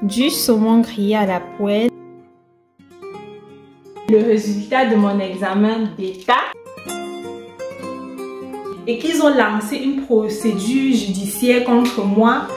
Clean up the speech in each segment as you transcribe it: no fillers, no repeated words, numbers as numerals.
du saumon grillé à la poêle. Le résultat de mon examen d'état et qu'ils ont lancé une procédure judiciaire contre moi.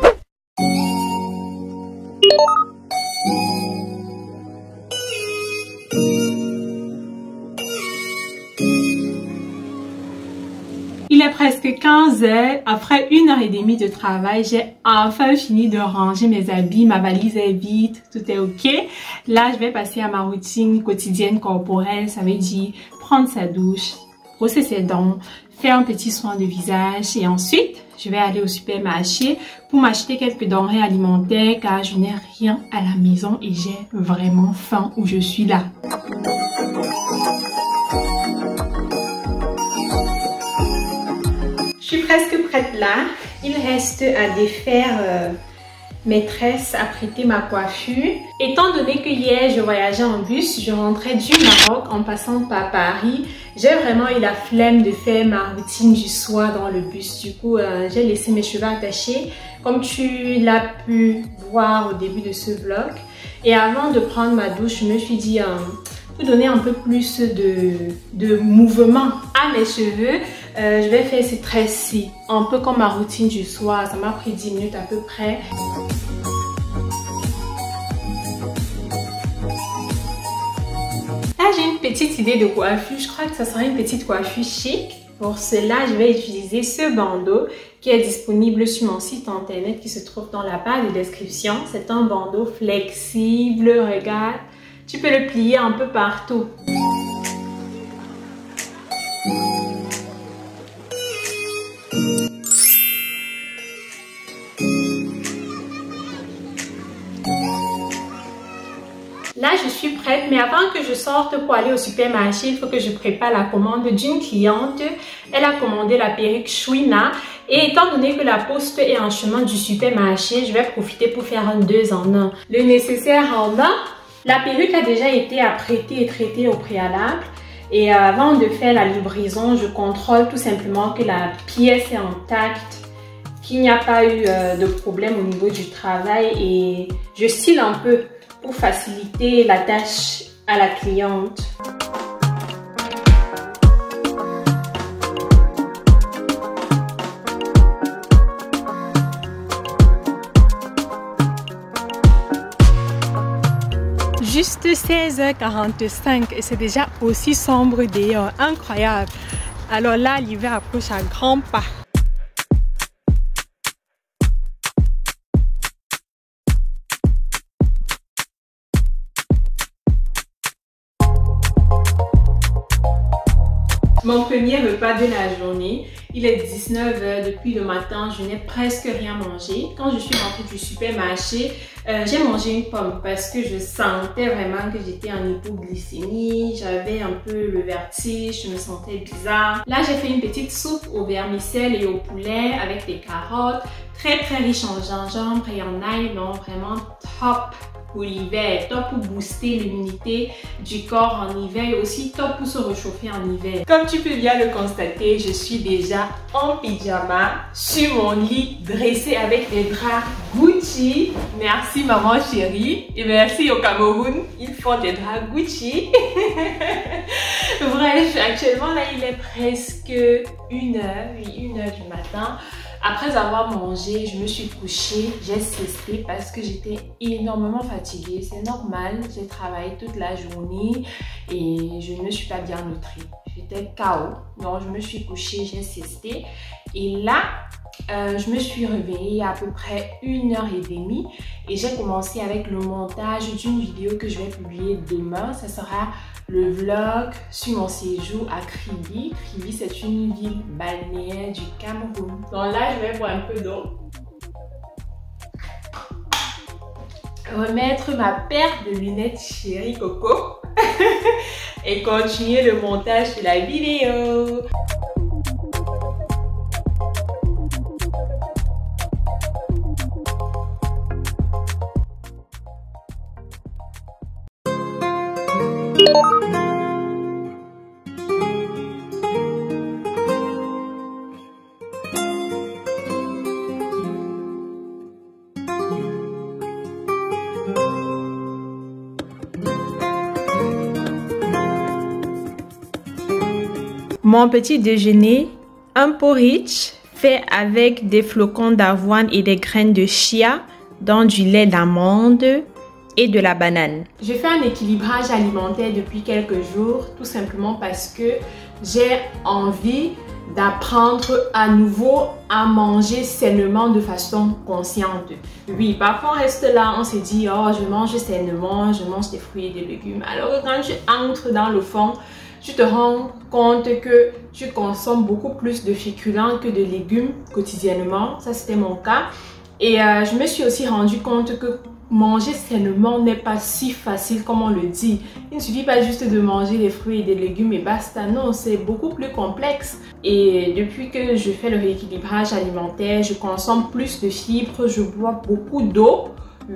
Il est presque 15 h. Après 1h30 de travail, j'ai enfin fini de ranger mes habits. Ma valise est vide, tout est ok. Là, je vais passer à ma routine quotidienne corporelle. Ça veut dire prendre sa douche, brosser ses dents, faire un petit soin de visage. Et ensuite, je vais aller au supermarché pour m'acheter quelques denrées alimentaires car je n'ai rien à la maison et j'ai vraiment faim où je suis là. Je suis presque prête là. Il reste à défaire mes tresses, à prêter ma coiffure. Étant donné que hier je voyageais en bus, je rentrais du Maroc en passant par Paris. J'ai vraiment eu la flemme de faire ma routine du soir dans le bus. Du coup, j'ai laissé mes cheveux attachés, comme tu l'as pu voir au début de ce vlog. Et avant de prendre ma douche, je me suis dit, pour donner un peu plus de mouvement à mes cheveux, je vais faire ces tresses-ci, un peu comme ma routine du soir. Ça m'a pris 10 minutes à peu près. Là, j'ai une petite idée de coiffure. Je crois que ça sera une petite coiffure chic. Pour cela, je vais utiliser ce bandeau qui est disponible sur mon site internet qui se trouve dans la barre de description. C'est un bandeau flexible, regarde. Tu peux le plier un peu partout. Là, je suis prête, mais avant que je sorte pour aller au supermarché, il faut que je prépare la commande d'une cliente. Elle a commandé la perruque Chouina et étant donné que la poste est en chemin du supermarché, je vais profiter pour faire un 2 en 1. Le nécessaire en main. La perruque a déjà été apprêtée et traitée au préalable. Et avant de faire la livraison, je contrôle tout simplement que la pièce est intacte, qu'il n'y a pas eu de problème au niveau du travail et je style un peu pour faciliter la tâche à la cliente. Juste 16h45 et c'est déjà aussi sombre dehors, incroyable. Alors là, l'hiver approche à grands pas. Mon premier repas de la journée, il est 19 h. Depuis le matin, je n'ai presque rien mangé. Quand je suis rentrée du supermarché, j'ai mangé une pomme parce que je sentais vraiment que j'étais en hypoglycémie. J'avais un peu le vertige, je me sentais bizarre. Là, j'ai fait une petite soupe au vermicelle et au poulet avec des carottes. Très riche en gingembre et en ail, non, vraiment top pour l'hiver, top pour booster l'immunité du corps en hiver et aussi top pour se réchauffer en hiver. Comme tu peux bien le constater, je suis déjà en pyjama sur mon lit dressé avec des draps Gucci. Merci maman chérie et merci au Cameroun, ils font des draps Gucci. Bref, actuellement là il est presque 1h, oui 1h du matin. Après avoir mangé, je me suis couchée, j'ai cessé parce que j'étais énormément fatiguée. C'est normal, j'ai travaillé toute la journée et je ne me suis pas bien nutrie. J'étais KO, donc je me suis couchée, j'ai cessé. Et là, je me suis réveillée à peu près 1h30 et j'ai commencé avec le montage d'une vidéo que je vais publier demain. Ça sera le vlog sur mon séjour à Kribi. Kribi, c'est une ville balnéaire du Cameroun. Donc là, je vais boire un peu d'eau. Remettre ma paire de lunettes chérie Coco. Et continuer le montage de la vidéo. Mon petit déjeuner, un porridge fait avec des flocons d'avoine et des graines de chia dans du lait d'amande et de la banane. Je fais un équilibrage alimentaire depuis quelques jours, tout simplement parce que j'ai envie d'apprendre à nouveau à manger sainement de façon consciente. Oui, parfois on reste là, on se dit « Oh, je mange sainement, je mange des fruits et des légumes. » Alors quand tu entres dans le fond, tu te rends compte que tu consommes beaucoup plus de féculents que de légumes quotidiennement. Ça, c'était mon cas. Et je me suis aussi rendu compte que manger sainement n'est pas si facile comme on le dit. Il ne suffit pas juste de manger des fruits et des légumes et basta. Non, c'est beaucoup plus complexe. Et depuis que je fais le rééquilibrage alimentaire, je consomme plus de fibres, je bois beaucoup d'eau.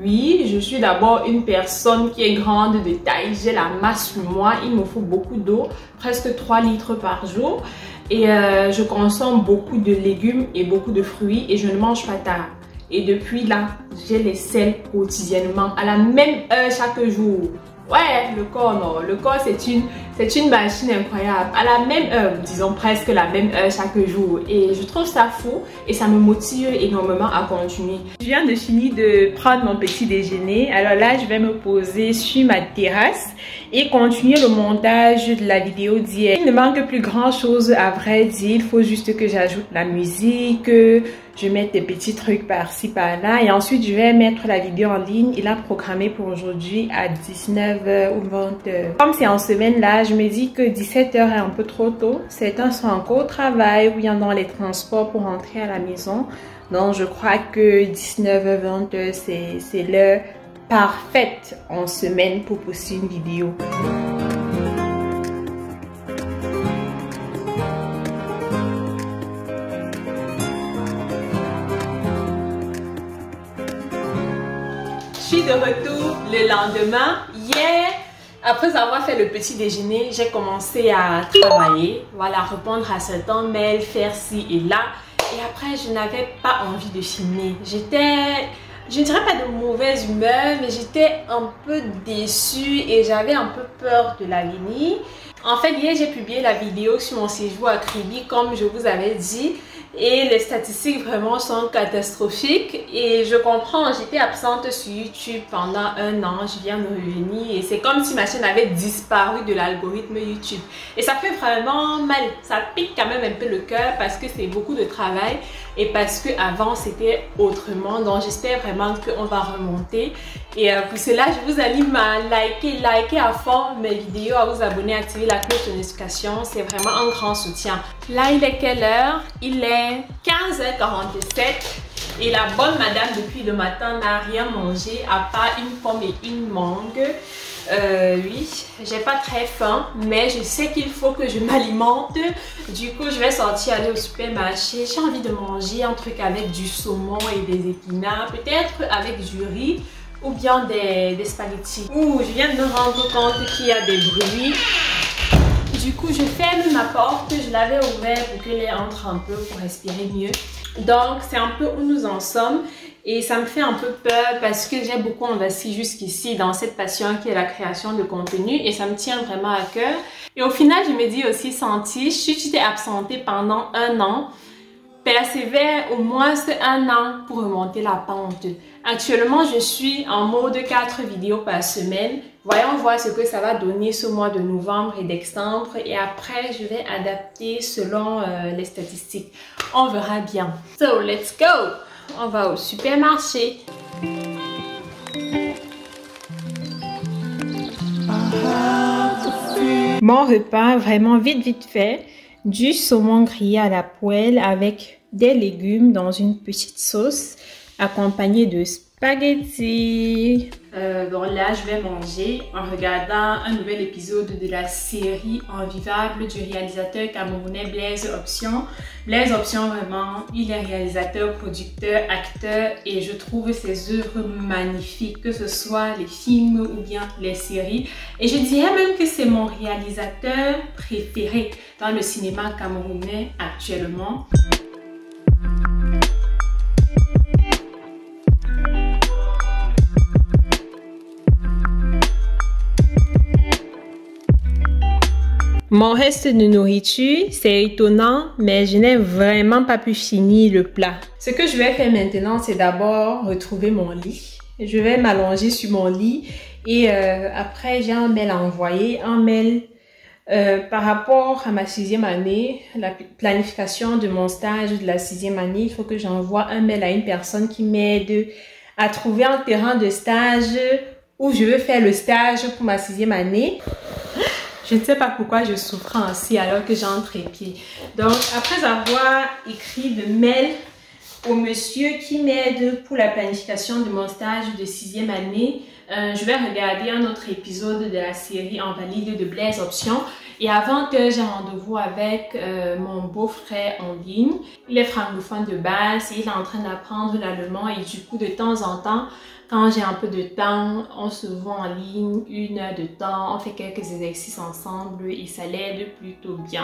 Oui, je suis d'abord une personne qui est grande de taille. J'ai la masse sur moi. Il me faut beaucoup d'eau, presque 3 litres par jour. Et je consomme beaucoup de légumes et beaucoup de fruits et je ne mange pas tard. Et depuis là, j'ai les selles quotidiennement à la même heure chaque jour. Ouais, le corps, non. Le corps, c'est une machine incroyable. À la même heure, disons presque la même heure chaque jour. Et je trouve ça fou et ça me motive énormément à continuer. Je viens de finir de prendre mon petit déjeuner. Alors là, je vais me poser sur ma terrasse et continuer le montage de la vidéo d'hier. Il ne manque plus grand chose à vrai dire. Il faut juste que j'ajoute la musique, je mette des petits trucs par-ci par-là et ensuite je vais mettre la vidéo en ligne. Il a programmé pour aujourd'hui à 19h ou 20h. Comme c'est en semaine là, je me dis que 17h est un peu trop tôt. Certains sont encore au travail ou bien dans les transports pour rentrer à la maison. Donc je crois que 19h, 20h c'est l'heure parfaite en semaine pour poster une vidéo. Je suis de retour le lendemain. Hier, après avoir fait le petit déjeuner, j'ai commencé à travailler. Voilà, répondre à certains mails, faire ci et là. Et après, je n'avais pas envie de filmer. J'étais, je ne dirais pas de mauvaise humeur, mais j'étais un peu déçue et j'avais un peu peur de l'avenir. En fait, hier, j'ai publié la vidéo sur mon séjour à Kribi, comme je vous avais dit. Et les statistiques vraiment sont catastrophiques et je comprends, j'étais absente sur YouTube pendant 1 an, je viens de revenir et c'est comme si ma chaîne avait disparu de l'algorithme YouTube et ça fait vraiment mal, ça pique quand même un peu le cœur parce que c'est beaucoup de travail et parce que avant c'était autrement, donc j'espère vraiment qu'on va remonter et pour cela je vous anime à liker à fond mes vidéos, à vous abonner, à activer la cloche de notification, c'est vraiment un grand soutien. Là il est quelle heure? Il est 15h47 et la bonne madame depuis le matin n'a rien mangé à part une pomme et une mangue. Oui, j'ai pas très faim, mais je sais qu'il faut que je m'alimente. Du coup, je vais sortir aller au supermarché. J'ai envie de manger un truc avec du saumon et des épinards, peut-être avec du riz ou bien des spaghettis. Ouh, je viens de me rendre compte qu'il y a des bruits. Du coup, je ferme ma porte, je l'avais ouverte pour que l'air entre un peu pour respirer mieux. Donc, c'est un peu où nous en sommes et ça me fait un peu peur parce que j'ai beaucoup investi jusqu'ici dans cette passion qui est la création de contenu et ça me tient vraiment à cœur. Et au final, je me dis aussi, Santi, si tu t'es absentée pendant 1 an, persévère au moins 1 an pour remonter la pente. Actuellement, je suis en mode 4 vidéos par semaine. Voyons voir ce que ça va donner ce mois de novembre et décembre. Et après, je vais adapter selon les statistiques. On verra bien. So, let's go! On va au supermarché. Mon repas, vraiment vite fait. Du saumon grillé à la poêle avec des légumes dans une petite sauce accompagné de spaghettis. Bon là je vais manger en regardant un nouvel épisode de la série Envivable du réalisateur camerounais Blaise Option. Blaise Option vraiment, il est réalisateur, producteur, acteur et je trouve ses œuvres magnifiques, que ce soit les films ou bien les séries. Et je dirais même que c'est mon réalisateur préféré dans le cinéma camerounais actuellement. Mon reste de nourriture, c'est étonnant, mais je n'ai vraiment pas pu finir le plat. Ce que je vais faire maintenant, c'est d'abord retrouver mon lit. Je vais m'allonger sur mon lit et après, j'ai un mail à envoyer, un mail par rapport à ma 6e année, la planification de mon stage de la 6e année. Il faut que j'envoie un mail à une personne qui m'aide à trouver un terrain de stage où je veux faire le stage pour ma 6e année. Je ne sais pas pourquoi je souffre ainsi alors que j'ai un trépied. Donc, après avoir écrit le mail au monsieur qui m'aide pour la planification de mon stage de 6e année, je vais regarder un autre épisode de la série Invalide de Blaise Option. Et avant que j'ai rendez-vous avec mon beau-frère en ligne, il est francophone de base et il est en train d'apprendre l'allemand et du coup de temps en temps, quand j'ai un peu de temps, on se voit en ligne, 1 heure de temps, on fait quelques exercices ensemble et ça l'aide plutôt bien.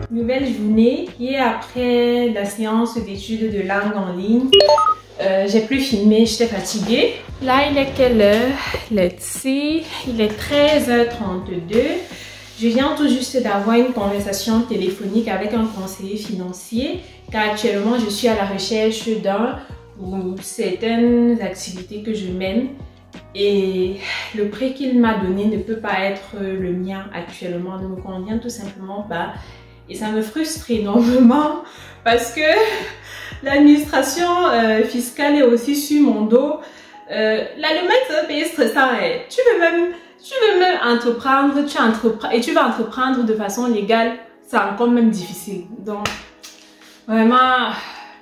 Nouvelle journée qui est après la séance d'études de langue en ligne. J'ai plus filmé, j'étais fatiguée. Là, il est quelle heure? Il est 13h32. Je viens tout juste d'avoir une conversation téléphonique avec un conseiller financier car actuellement je suis à la recherche d'un ou certaines activités que je mène et le prix qu'il m'a donné ne peut pas être le mien actuellement, ne me convient tout simplement pas. Et ça me frustre énormément parce que l'administration fiscale est aussi sur mon dos. L'Allemagne, c'est un pays stressant. Tu veux même entreprendre, et tu vas entreprendre de façon légale, c'est encore même difficile. Donc, vraiment,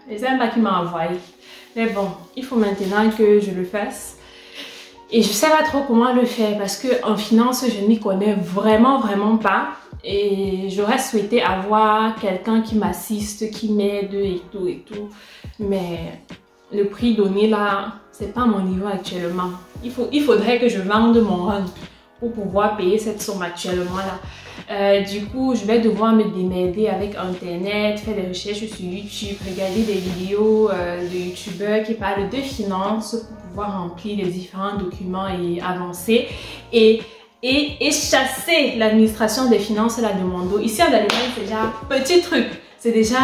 les pas qui m'ont envoyé. Mais bon, il faut maintenant que je le fasse. Et je ne sais pas trop comment le faire parce qu'en finance, je n'y connais vraiment pas. Et j'aurais souhaité avoir quelqu'un qui m'assiste, qui m'aide et tout. Mais le prix donné là, c'est pas mon niveau actuellement. Il faudrait que je vende mon rang pour pouvoir payer cette somme actuellement là. Du coup, je vais devoir me démerder avec Internet, faire des recherches sur YouTube, regarder des vidéos de YouTubeurs qui parlent de finances pour pouvoir remplir les différents documents et avancer. Et chasser l'administration des finances là de mon dos. Ici en Allemagne, c'est déjà petit truc. C'est déjà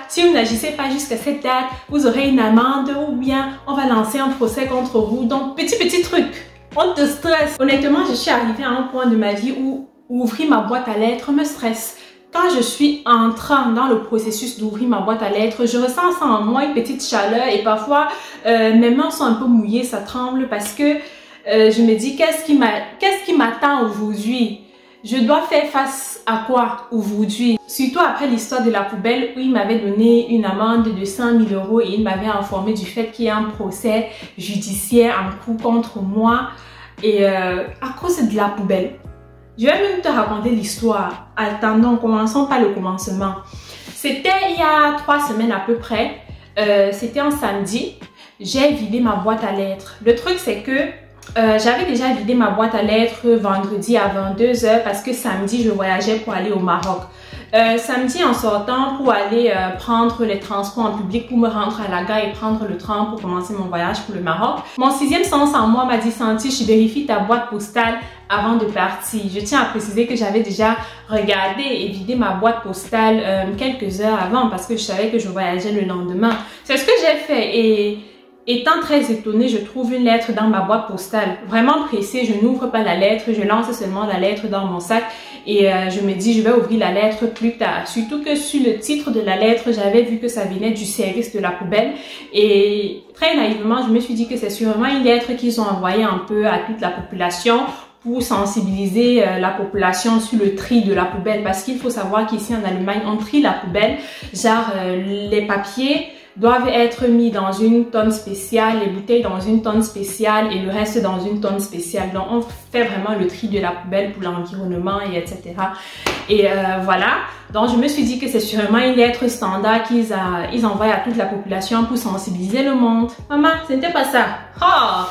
si vous n'agissez pas jusqu'à cette date, vous aurez une amende ou bien on va lancer un procès contre vous. Donc petit truc. On te stresse. Honnêtement, je suis arrivée à un point de ma vie où ouvrir ma boîte à lettres me stresse. Quand je suis en train dans le processus d'ouvrir ma boîte à lettres, je ressens ça en moi une petite chaleur et parfois mes mains sont un peu mouillées, ça tremble parce que je me dis qu'est-ce qui m'attend aujourd'hui? Je dois faire face à quoi aujourd'hui? Surtout après l'histoire de la poubelle où il m'avait donné une amende de 100 000 € et il m'avait informé du fait qu'il y a un procès judiciaire en cours contre moi et à cause de la poubelle. Je vais même te raconter l'histoire. Attendons, commençons par le commencement. C'était il y a 3 semaines à peu près. C'était un samedi. J'ai vidé ma boîte à lettres. Le truc c'est que j'avais déjà vidé ma boîte à lettres vendredi à 22 h parce que samedi je voyageais pour aller au Maroc. Samedi en sortant pour aller prendre les transports en public pour me rendre à la gare et prendre le train pour commencer mon voyage pour le Maroc. Mon 6e sens en moi m'a dit Santi, vérifie ta boîte postale avant de partir. Je tiens à préciser que j'avais déjà regardé et vidé ma boîte postale quelques heures avant parce que je savais que je voyageais le lendemain. C'est ce que j'ai fait et étant très étonnée, je trouve une lettre dans ma boîte postale. Vraiment pressée, je n'ouvre pas la lettre, je lance seulement la lettre dans mon sac et je me dis je vais ouvrir la lettre plus tard. Surtout que sur le titre de la lettre, j'avais vu que ça venait du service de la poubelle et très naïvement, je me suis dit que c'est sûrement une lettre qu'ils ont envoyée un peu à toute la population pour sensibiliser la population sur le tri de la poubelle parce qu'il faut savoir qu'ici en Allemagne, on trie la poubelle, genre les papiers doivent être mis dans une tonne spéciale, les bouteilles dans une tonne spéciale et le reste dans une tonne spéciale. Donc, on fait vraiment le tri de la poubelle pour l'environnement et etc. Et voilà. Donc, je me suis dit que c'est sûrement une lettre standard qu'ils envoient à toute la population pour sensibiliser le monde. Maman, ce n'était pas ça. Oh!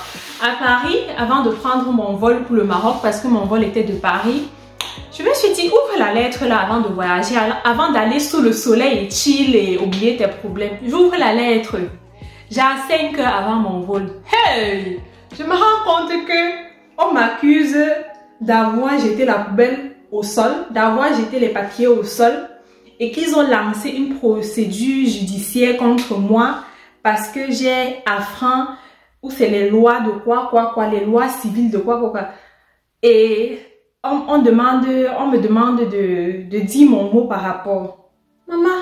À Paris, avant de prendre mon vol pour le Maroc, parce que mon vol était de Paris, je Je me suis dit, ouvre la lettre là avant de voyager, avant d'aller sous le soleil et chill et oublier tes problèmes. J'ouvre la lettre. J'ai 5 heures avant mon vol. Hey! Je me rends compte que on m'accuse d'avoir jeté la poubelle au sol, d'avoir jeté les papiers au sol et qu'ils ont lancé une procédure judiciaire contre moi parce que j'ai affreint ou c'est les lois de quoi, les lois civiles de quoi. Et on me demande de dire mon mot par rapport. Maman,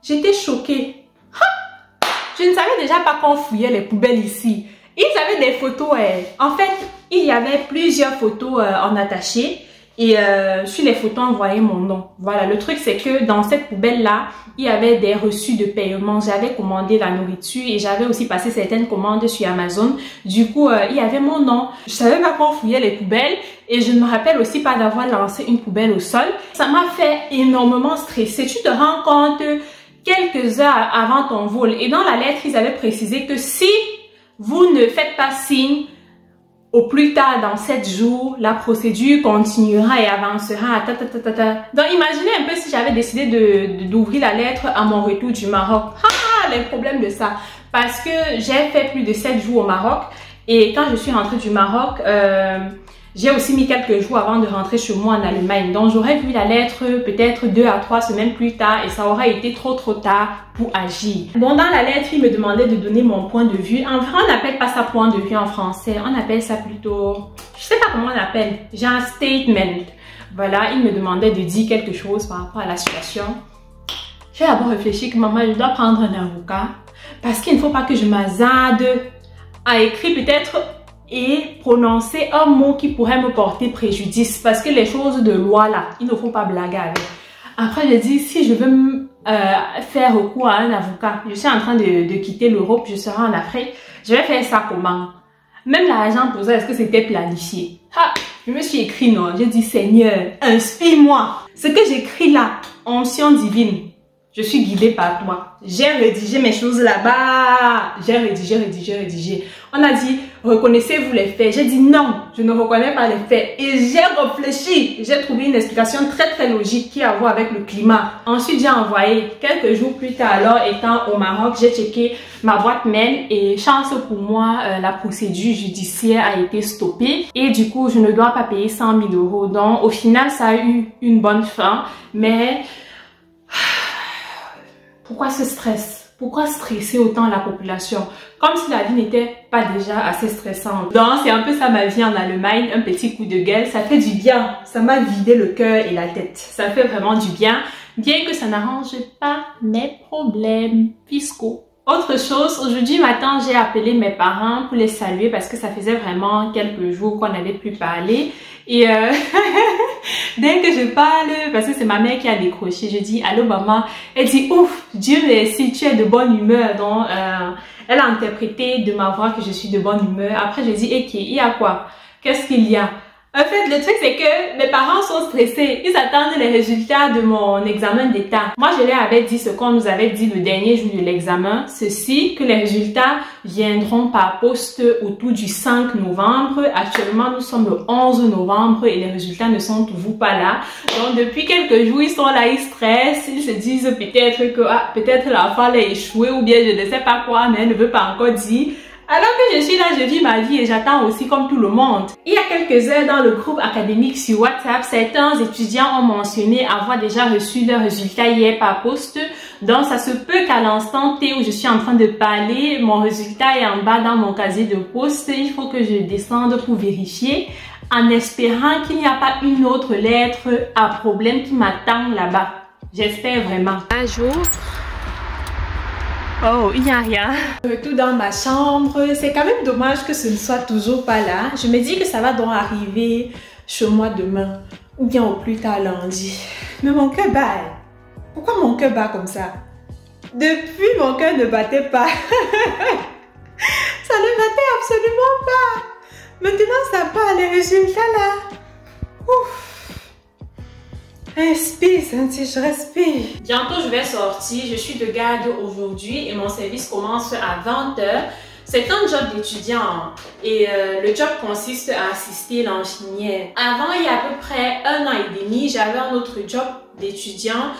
j'étais choquée. Ha! Je ne savais déjà pas qu'on fouillait les poubelles ici. Ils avaient des photos. En fait, il y avait plusieurs photos en attaché. Et sur les photos, on voyait mon nom. Voilà, le truc c'est que dans cette poubelle-là, il y avait des reçus de paiement. J'avais commandé la nourriture et j'avais aussi passé certaines commandes sur Amazon. Du coup, il y avait mon nom. Je savais pas qu'on fouillait les poubelles et je ne me rappelle aussi pas d'avoir lancé une poubelle au sol. Ça m'a fait énormément stresser. Tu te rends compte quelques heures avant ton vol. Et dans la lettre, ils avaient précisé que si vous ne faites pas signe, au plus tard, dans 7 jours, la procédure continuera et avancera. Donc, imaginez un peu si j'avais décidé d'ouvrir la lettre à mon retour du Maroc. Ah, les problèmes de ça. Parce que j'ai fait plus de 7 jours au Maroc. Et quand je suis rentrée du Maroc, j'ai aussi mis quelques jours avant de rentrer chez moi en Allemagne. Donc, j'aurais vu la lettre peut-être 2 à 3 semaines plus tard et ça aurait été trop tard pour agir. Bon, dans la lettre, il me demandait de donner mon point de vue. En vrai, on n'appelle pas ça point de vue en français. On appelle ça plutôt... Je sais pas comment on appelle. J'ai un statement. Voilà, il me demandait de dire quelque chose par rapport à la situation. J'ai d'abord réfléchi que maman, je dois prendre un avocat parce qu'il ne faut pas que je m'hasarde à écrire peut-être et prononcer un mot qui pourrait me porter préjudice parce que les choses de loi là, il ne faut pas blaguer avec. Après, j'ai dit, si je veux faire recours à un avocat, je suis en train de quitter l'Europe, je serai en Afrique, je vais faire ça comment? Même l'agent posait, est-ce que c'était planifié? Ha! Je me suis écrit non, j'ai dit, Seigneur, inspire-moi. Ce que j'écris là, onction divine, je suis guidée par toi. J'ai rédigé mes choses là-bas. J'ai rédigé. On a dit, reconnaissez-vous les faits? J'ai dit non, je ne reconnais pas les faits. Et j'ai réfléchi. J'ai trouvé une explication très logique qui a à voir avec le climat. Ensuite, j'ai envoyé quelques jours plus tard, alors étant au Maroc, j'ai checké ma boîte mail et chance pour moi, la procédure judiciaire a été stoppée. Et du coup, je ne dois pas payer 100 000 €. Donc, au final, ça a eu une bonne fin. Mais... pourquoi ce stress? Pourquoi stresser autant la population? Comme si la vie n'était pas déjà assez stressante. Donc, c'est un peu ça ma vie en Allemagne, un petit coup de gueule. Ça fait du bien. Ça m'a vidé le cœur et la tête. Ça fait vraiment du bien. Bien que ça n'arrange pas mes problèmes fiscaux. Autre chose, aujourd'hui matin, j'ai appelé mes parents pour les saluer parce que ça faisait vraiment quelques jours qu'on n'avait plus parlé. Et dès que je parle, parce que c'est ma mère qui a décroché, je dis allô maman. Elle dit ouf, Dieu merci, tu es de bonne humeur. Donc elle a interprété de ma voix que je suis de bonne humeur. Après je dis ok, il y a quoi? Qu'est-ce qu'il y a? En fait, le truc, c'est que mes parents sont stressés. Ils attendent les résultats de mon examen d'état. Moi, je leur avais dit ce qu'on nous avait dit le dernier jour de l'examen. Ceci, que les résultats viendront par poste autour du 5 novembre. Actuellement, nous sommes le 11 novembre et les résultats ne sont toujours pas là. Donc, depuis quelques jours, ils sont là, ils stressent. Ils se disent peut-être que peut-être la fois elle a échoué ou bien je ne sais pas quoi, mais elle ne veut pas encore dire. Alors que je suis là, je vis ma vie et j'attends aussi comme tout le monde. Il y a quelques heures dans le groupe académique sur WhatsApp, certains étudiants ont mentionné avoir déjà reçu leurs résultats hier par poste. Donc ça se peut qu'à l'instant T où je suis en train de parler, mon résultat est en bas dans mon casier de poste. Il faut que je descende pour vérifier en espérant qu'il n'y a pas une autre lettre à problème qui m'attend là-bas. J'espère vraiment. Un jour... oh, il n'y a rien. Retour dans ma chambre. C'est quand même dommage que ce ne soit toujours pas là. Je me dis que ça va donc arriver chez moi demain. Ou bien au plus tard lundi. Mais mon cœur bat. Pourquoi mon cœur bat comme ça? Depuis, mon cœur ne battait pas. Ça ne battait absolument pas. Maintenant, ça part. Les résultats là. Ouf. Respire, Santi, je respire. Bientôt, je vais sortir. Je suis de garde aujourd'hui et mon service commence à 20 h. C'est un job d'étudiant et le job consiste à assister l'infirmière. Avant, il y a à peu près 1 an et demi, j'avais un autre job d'étudiant.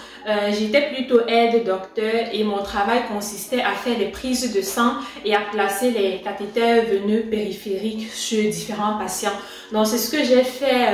J'étais plutôt aide-docteur et mon travail consistait à faire les prises de sang et à placer les cathéters veineux périphériques chez différents patients. Donc, c'est ce que j'ai fait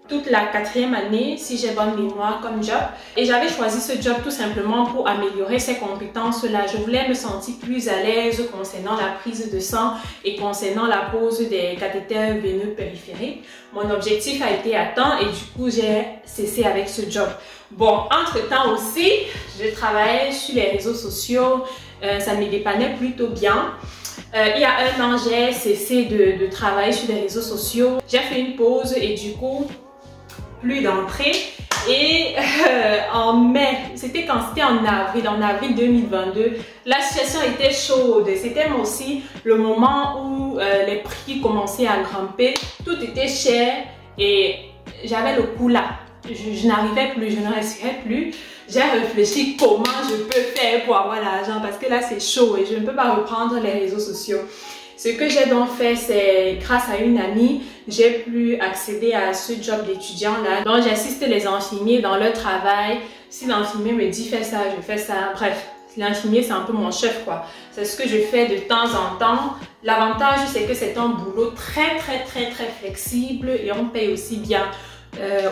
toute la 4e année, si j'ai bonne mémoire, comme job. Et j'avais choisi ce job tout simplement pour améliorer ces compétences-là. Je voulais me sentir plus à l'aise concernant la prise de sang et concernant la pose des cathéters veineux périphériques. Mon objectif a été atteint et du coup, j'ai cessé avec ce job. Bon, entre-temps aussi, je travaillais sur les réseaux sociaux. Ça me dépannait plutôt bien. Il y a 1 an, j'ai cessé de travailler sur les réseaux sociaux. J'ai fait une pause et du coup, plus d'entrée. Et en mai, c'était quand? C'était en avril 2022, la situation était chaude. C'était aussi le moment où les prix commençaient à grimper. Tout était cher et j'avais le coup là. Je n'arrivais plus, je ne respirais plus. J'ai réfléchi comment je peux faire pour avoir l'argent parce que là c'est chaud et je ne peux pas reprendre les réseaux sociaux. Ce que j'ai donc fait, c'est grâce à une amie, j'ai pu accéder à ce job d'étudiant là. Donc j'assiste les infirmiers dans leur travail. Si l'infirmier me dit fais ça, je fais ça. Bref, l'infirmier c'est un peu mon chef quoi. C'est ce que je fais de temps en temps. L'avantage c'est que c'est un boulot très flexible et on paye aussi bien.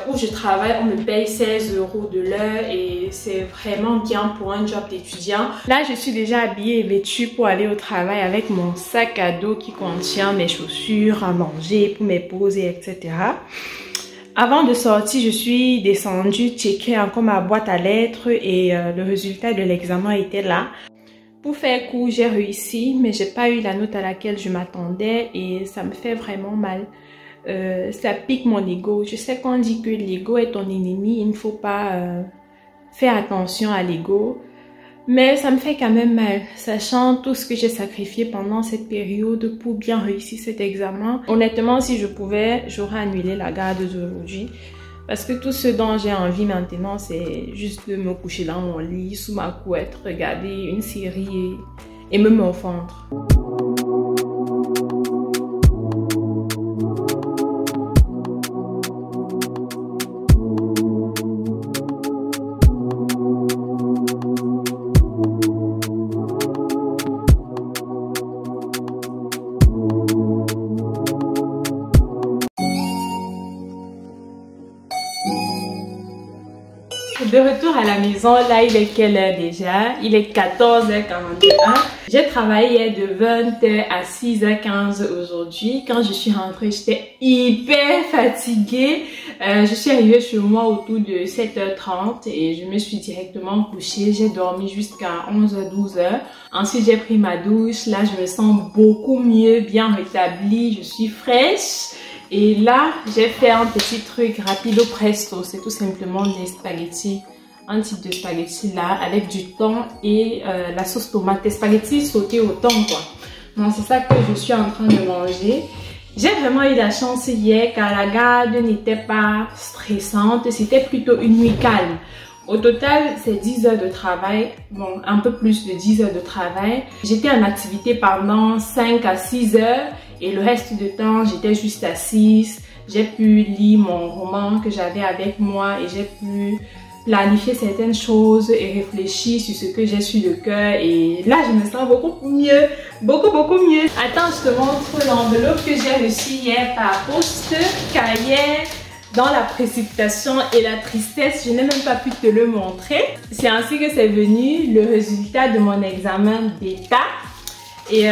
Où je travaille, on me paye 16 € de l'heure et c'est vraiment bien pour un job d'étudiant. Là, je suis déjà habillée et vêtue pour aller au travail avec mon sac à dos qui contient mes chaussures, à manger pour mes pauses, etc. Avant de sortir, je suis descendue checker encore ma boîte à lettres et le résultat de l'examen était là. Pour faire court, j'ai réussi, mais j'ai pas eu la note à laquelle je m'attendais et ça me fait vraiment mal. Ça pique mon ego. Je sais qu'on dit que l'ego est ton ennemi, il ne faut pas faire attention à l'ego, mais ça me fait quand même mal, sachant tout ce que j'ai sacrifié pendant cette période pour bien réussir cet examen. Honnêtement, si je pouvais, j'aurais annulé la garde d'aujourd'hui, parce que tout ce dont j'ai envie maintenant, c'est juste de me coucher dans mon lit, sous ma couette, regarder une série et me morfondre. De retour à la maison, là il est quelle heure déjà? Il est 14h41. J'ai travaillé de 20h à 6h15 aujourd'hui. Quand je suis rentrée, j'étais hyper fatiguée. Je suis arrivée chez moi autour de 7h30 et je me suis directement couchée. J'ai dormi jusqu'à 11h-12h. Ensuite, j'ai pris ma douche. Là, je me sens beaucoup mieux, bien rétablie. Je suis fraîche. Et là, j'ai fait un petit truc rapido presto. C'est tout simplement des spaghettis. Un type de spaghettis là, avec du thon et la sauce tomate. Des spaghettis sautés au thon, quoi. Donc, c'est ça que je suis en train de manger. J'ai vraiment eu la chance hier car la garde n'était pas stressante. C'était plutôt une nuit calme. Au total, c'est 10 heures de travail. Bon, un peu plus de 10 heures de travail. J'étais en activité pendant 5 à 6 heures. Et le reste du temps, j'étais juste assise. J'ai pu lire mon roman que j'avais avec moi et j'ai pu planifier certaines choses et réfléchir sur ce que j'ai sur le cœur. Et là, je me sens beaucoup mieux. Beaucoup mieux. Attends, je te montre l'enveloppe que j'ai reçue hier par poste. Car hier, dans la précipitation et la tristesse, je n'ai même pas pu te le montrer. C'est ainsi que c'est venu le résultat de mon examen d'état. Et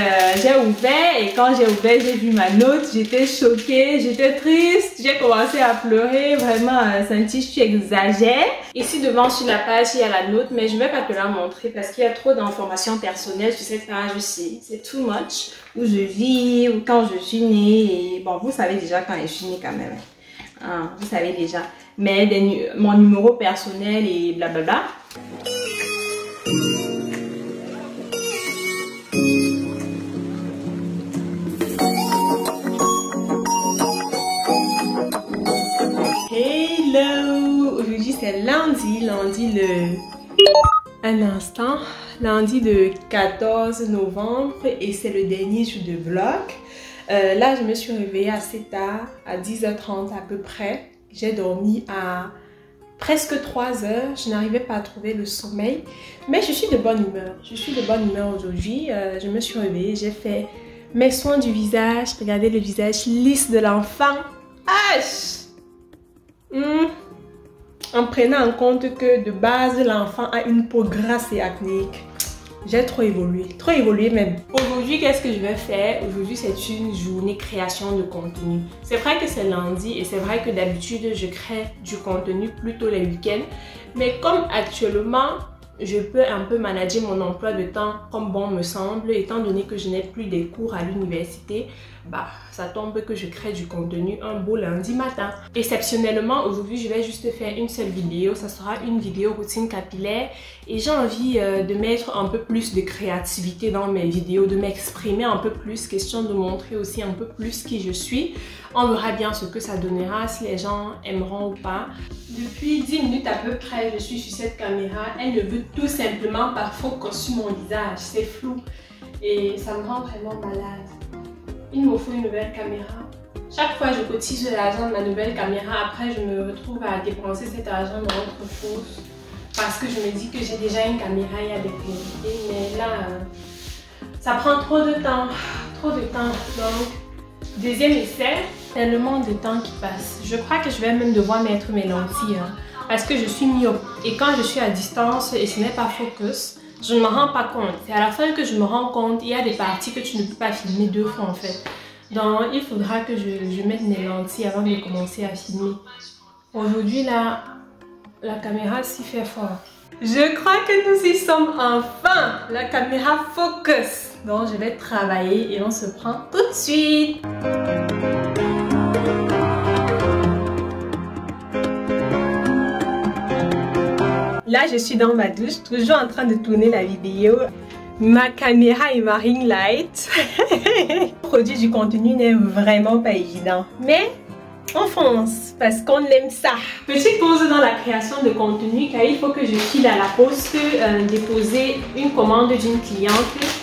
j'ai ouvert et quand j'ai ouvert, j'ai vu ma note, j'étais choquée, j'étais triste, j'ai commencé à pleurer, vraiment, senti, tu exagères. Ici devant sur la page, il y a la note, mais je ne vais pas te la montrer parce qu'il y a trop d'informations personnelles sur cette page aussi. C'est too much, où je vis, ou quand je suis née, et bon, vous savez déjà quand je suis née quand même. Hein, vous savez déjà. Mais mon numéro personnel et blablabla. Hello! Aujourd'hui c'est lundi le Un instant, lundi de 14 novembre et c'est le dernier jour de vlog. Là, je me suis réveillée assez tard, à 10h30 à peu près. J'ai dormi à presque 3 heures. Je n'arrivais pas à trouver le sommeil. Mais je suis de bonne humeur. Je suis de bonne humeur aujourd'hui. Je me suis réveillée, j'ai fait mes soins du visage. Regardez le visage lisse de l'enfant. En prenant en compte que de base, l'enfant a une peau grasse et acnéique. J'ai trop évolué même. Aujourd'hui, qu'est-ce que je vais faire? Aujourd'hui, c'est une journée création de contenu. C'est vrai que c'est lundi et c'est vrai que d'habitude, je crée du contenu plutôt les week-ends. Mais comme actuellement, je peux un peu manager mon emploi de temps comme bon me semble, étant donné que je n'ai plus des cours à l'université, ça tombe que je crée du contenu un beau lundi matin. Exceptionnellement, aujourd'hui, je vais juste faire une seule vidéo. Ça sera une vidéo routine capillaire et j'ai envie de mettre un peu plus de créativité dans mes vidéos, de m'exprimer un peu plus, question de montrer aussi un peu plus qui je suis. On verra bien ce que ça donnera, si les gens aimeront ou pas. Depuis 10 minutes à peu près, je suis sur cette caméra. Elle ne veut tout simplement pas focus sur mon visage. C'est flou et ça me rend vraiment malade. Il me faut une nouvelle caméra. Chaque fois, je cotise l'argent de ma nouvelle caméra. Après, je me retrouve à dépenser cet argent dans autre chose. Parce que je me dis que j'ai déjà une caméra et à des priorités. Mais là, ça prend trop de temps. Trop de temps. Donc, deuxième essai. Tellement de temps qui passe. Je crois que je vais même devoir mettre mes lentilles. Parce que je suis myope. Et quand je suis à distance et ce n'est pas focus, je ne me rends pas compte. C'est à la fin que je me rends compte, il y a des parties que tu ne peux pas filmer 2 fois en fait. Donc il faudra que je mette mes lentilles avant de commencer à filmer. Aujourd'hui là, la caméra s'y fait fort. Je crois que nous y sommes enfin. La caméra focus. Donc je vais travailler et on se prend tout de suite. Là, je suis dans ma douche, toujours en train de tourner la vidéo. Ma caméra et ma ring light. Produire du contenu n'est vraiment pas évident. Mais on fonce parce qu'on aime ça. Petite pause dans la création de contenu car il faut que je file à la poste déposer une commande d'une cliente.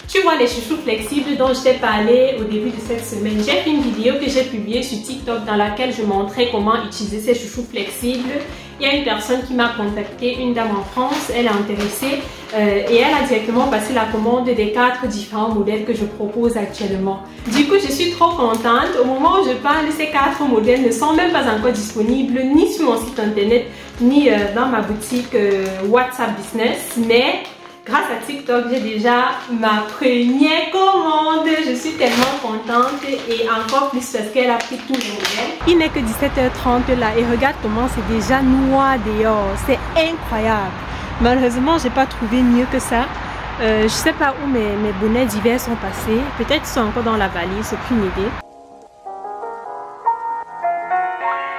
Tu vois les chouchous flexibles dont je t'ai parlé au début de cette semaine. J'ai fait une vidéo que j'ai publiée sur TikTok dans laquelle je montrais comment utiliser ces chouchous flexibles. Il y a une personne qui m'a contacté, une dame en France, elle est intéressée et elle a directement passé la commande des 4 différents modèles que je propose actuellement. Du coup, je suis trop contente. Au moment où je parle, ces 4 modèles ne sont même pas encore disponibles ni sur mon site internet, ni dans ma boutique WhatsApp Business. Mais grâce à TikTok, j'ai déjà ma première commande. Je suis tellement contente et encore plus parce qu'elle a pris tous les modèles. Il n'est que 17h30 là et regarde comment c'est déjà noir dehors. C'est incroyable. Malheureusement, j'ai pas trouvé mieux que ça. Je sais pas où mes bonnets d'hiver sont passés. Peut-être qu'ils sont encore dans la valise, aucune idée.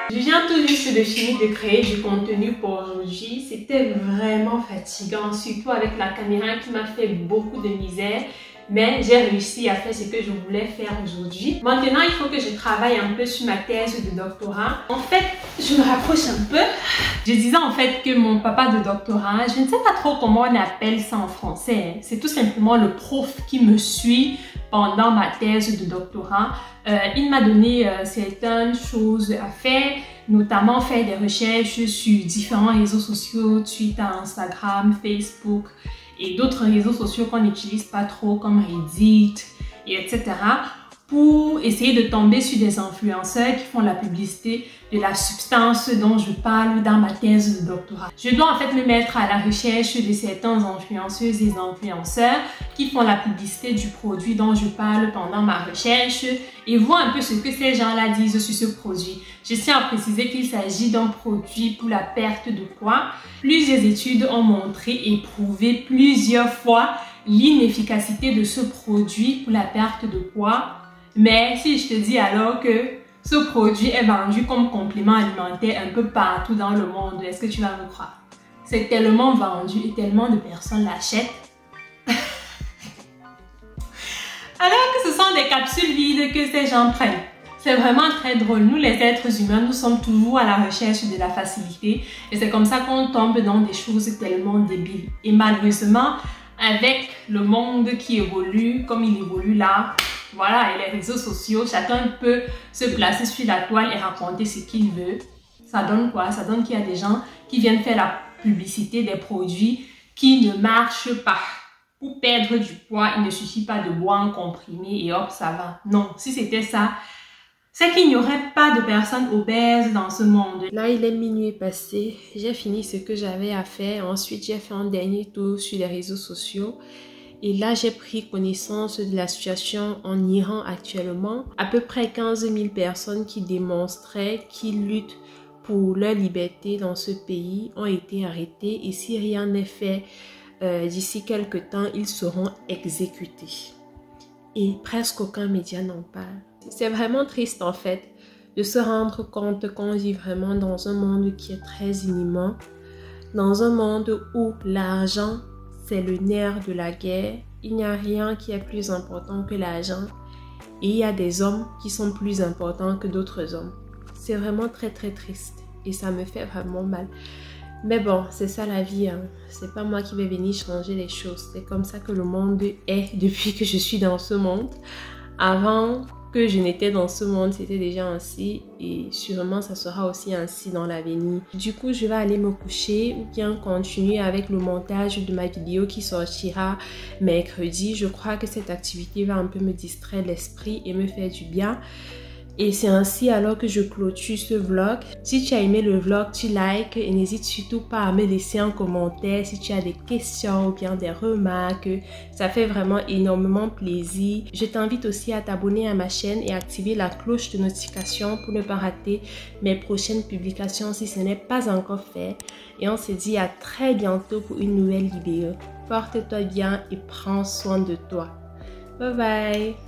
Je viens tout juste de finir de créer du contenu pour aujourd'hui. C'était vraiment fatigant, surtout avec la caméra qui m'a fait beaucoup de misère. Mais j'ai réussi à faire ce que je voulais faire aujourd'hui. Maintenant, il faut que je travaille un peu sur ma thèse de doctorat. En fait, je me rapproche un peu. Je disais en fait que mon papa de doctorat, je ne sais pas trop comment on appelle ça en français. C'est tout simplement le prof qui me suit pendant ma thèse de doctorat. Il m'a donné certaines choses à faire, notamment faire des recherches sur différents réseaux sociaux, Twitter, Instagram, Facebook et d'autres réseaux sociaux qu'on n'utilise pas trop comme Reddit, et etc. pour essayer de tomber sur des influenceurs qui font la publicité de la substance dont je parle dans ma thèse de doctorat. Je dois en fait me mettre à la recherche de certains influenceuses et influenceurs qui font la publicité du produit dont je parle pendant ma recherche et voir un peu ce que ces gens-là disent sur ce produit. Je tiens à préciser qu'il s'agit d'un produit pour la perte de poids. Plusieurs études ont montré et prouvé plusieurs fois l'inefficacité de ce produit pour la perte de poids. Mais si je te dis alors que ce produit est vendu comme complément alimentaire un peu partout dans le monde, est-ce que tu vas me croire? C'est tellement vendu et tellement de personnes l'achètent. Alors que ce sont des capsules vides que ces gens prennent. C'est vraiment très drôle. Nous, les êtres humains, nous sommes toujours à la recherche de la facilité. Et c'est comme ça qu'on tombe dans des choses tellement débiles. Et malheureusement, avec le monde qui évolue comme il évolue là, voilà, et les réseaux sociaux, chacun peut se placer sur la toile et raconter ce qu'il veut. Ça donne quoi? Ça donne qu'il y a des gens qui viennent faire la publicité des produits qui ne marchent pas. Pour perdre du poids, il ne suffit pas de boire un comprimé et hop, ça va. Non, si c'était ça, c'est qu'il n'y aurait pas de personnes obèses dans ce monde. Là, il est minuit passé. J'ai fini ce que j'avais à faire. Ensuite, j'ai fait un dernier tour sur les réseaux sociaux. Et là, j'ai pris connaissance de la situation en Iran actuellement. À peu près 15 000 personnes qui démontraient qu'ils luttent pour leur liberté dans ce pays ont été arrêtées. Et si rien n'est fait d'ici quelques temps, ils seront exécutés. Et presque aucun média n'en parle. C'est vraiment triste en fait de se rendre compte qu'on vit vraiment dans un monde qui est très inhumain, dans un monde où l'argent c'est le nerf de la guerre. Il n'y a rien qui est plus important que l'argent et il y a des hommes qui sont plus importants que d'autres hommes. C'est vraiment très très triste et ça me fait vraiment mal. Mais bon, c'est ça la vie, hein. C'est pas moi qui vais venir changer les choses. C'est comme ça que le monde est depuis que je suis dans ce monde. Avant que je n'étais dans ce monde, c'était déjà ainsi et sûrement ça sera aussi ainsi dans l'avenir. Du coup, je vais aller me coucher ou bien continuer avec le montage de ma vidéo qui sortira mercredi. Je crois que cette activité va un peu me distraire l'esprit et me faire du bien. Et c'est ainsi alors que je clôture ce vlog. Si tu as aimé le vlog, tu likes et n'hésite surtout pas à me laisser un commentaire si tu as des questions ou bien des remarques. Ça fait vraiment énormément plaisir. Je t'invite aussi à t'abonner à ma chaîne et activer la cloche de notification pour ne pas rater mes prochaines publications si ce n'est pas encore fait. Et on se dit à très bientôt pour une nouvelle vidéo. Porte-toi bien et prends soin de toi. Bye bye!